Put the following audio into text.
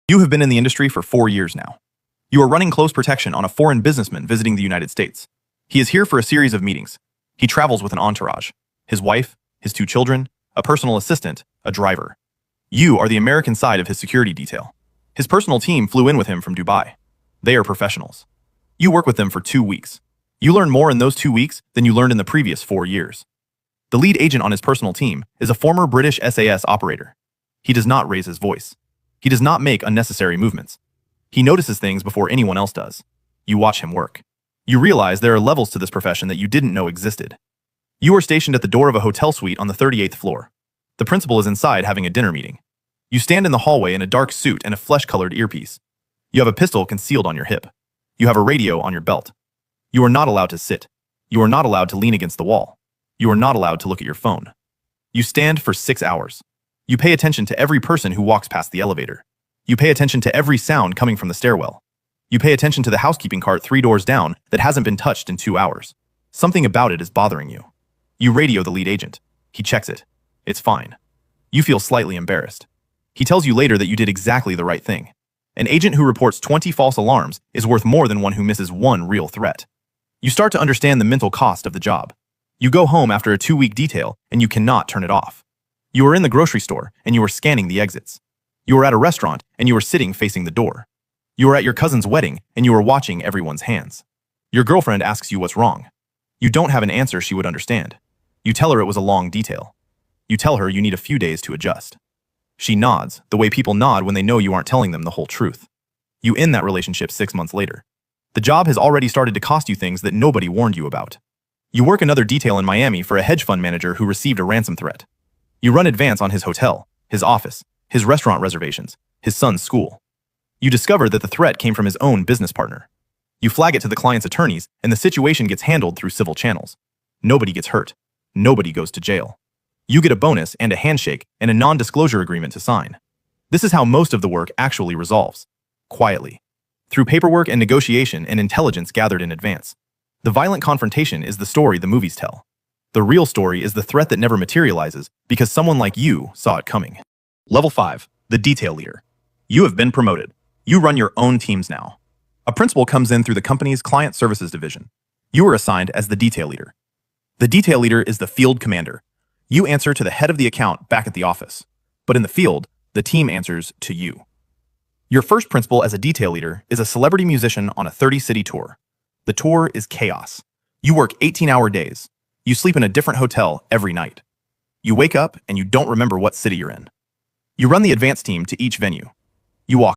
You have been in the industry for 4 years now. You are running close protection on a foreign businessman visiting the United States. He is here for a series of meetings. He travels with an entourage. His wife, his 2 children, a personal assistant, a driver. You are the American side of his security detail. His personal team flew in with him from Dubai. They are professionals. You work with them for 2 weeks. You learn more in those 2 weeks than you learned in the previous 4 years. The lead agent on his personal team is a former British SAS operator. He does not raise his voice. He does not make unnecessary movements. He notices things before anyone else does. You watch him work. You realize there are levels to this profession that you didn't know existed. You are stationed at the door of a hotel suite on the 38th floor. The principal is inside having a dinner meeting. You stand in the hallway in a dark suit and a flesh-colored earpiece. You have a pistol concealed on your hip. You have a radio on your belt. You are not allowed to sit. You are not allowed to lean against the wall. You are not allowed to look at your phone. You stand for 6 hours. You pay attention to every person who walks past the elevator. You pay attention to every sound coming from the stairwell. You pay attention to the housekeeping cart 3 doors down that hasn't been touched in 2 hours. Something about it is bothering you. You radio the lead agent. He checks it. It's fine. You feel slightly embarrassed. He tells you later that you did exactly the right thing. An agent who reports 20 false alarms is worth more than one who misses one real threat. You start to understand the mental cost of the job. You go home after a 2-week detail and you cannot turn it off. You are in the grocery store and you are scanning the exits. You are at a restaurant and you are sitting facing the door. You are at your cousin's wedding and you are watching everyone's hands. Your girlfriend asks you what's wrong. You don't have an answer she would understand. You tell her it was a long detail. You tell her you need a few days to adjust. She nods, the way people nod when they know you aren't telling them the whole truth. You end that relationship 6 months later. The job has already started to cost you things that nobody warned you about. You work another detail in Miami for a hedge fund manager who received a ransom threat. You run advance on his hotel, his office, his restaurant reservations, his son's school. You discover that the threat came from his own business partner. You flag it to the client's attorneys, and the situation gets handled through civil channels. Nobody gets hurt. Nobody goes to jail. You get a bonus and a handshake and a non-disclosure agreement to sign. This is how most of the work actually resolves. Quietly. Through paperwork and negotiation and intelligence gathered in advance. The violent confrontation is the story the movies tell. The real story is the threat that never materializes because someone like you saw it coming. Level 5. The Detail Leader. You have been promoted. You run your own teams now. A principal comes in through the company's client services division. You are assigned as the Detail Leader. The Detail Leader is the field commander. You answer to the head of the account back at the office. But in the field, the team answers to you. Your first principal as a Detail Leader is a celebrity musician on a 30-city tour. The tour is chaos. You work 18-hour days. You sleep in a different hotel every night. You wake up and you don't remember what city you're in. You run the advance team to each venue. You walk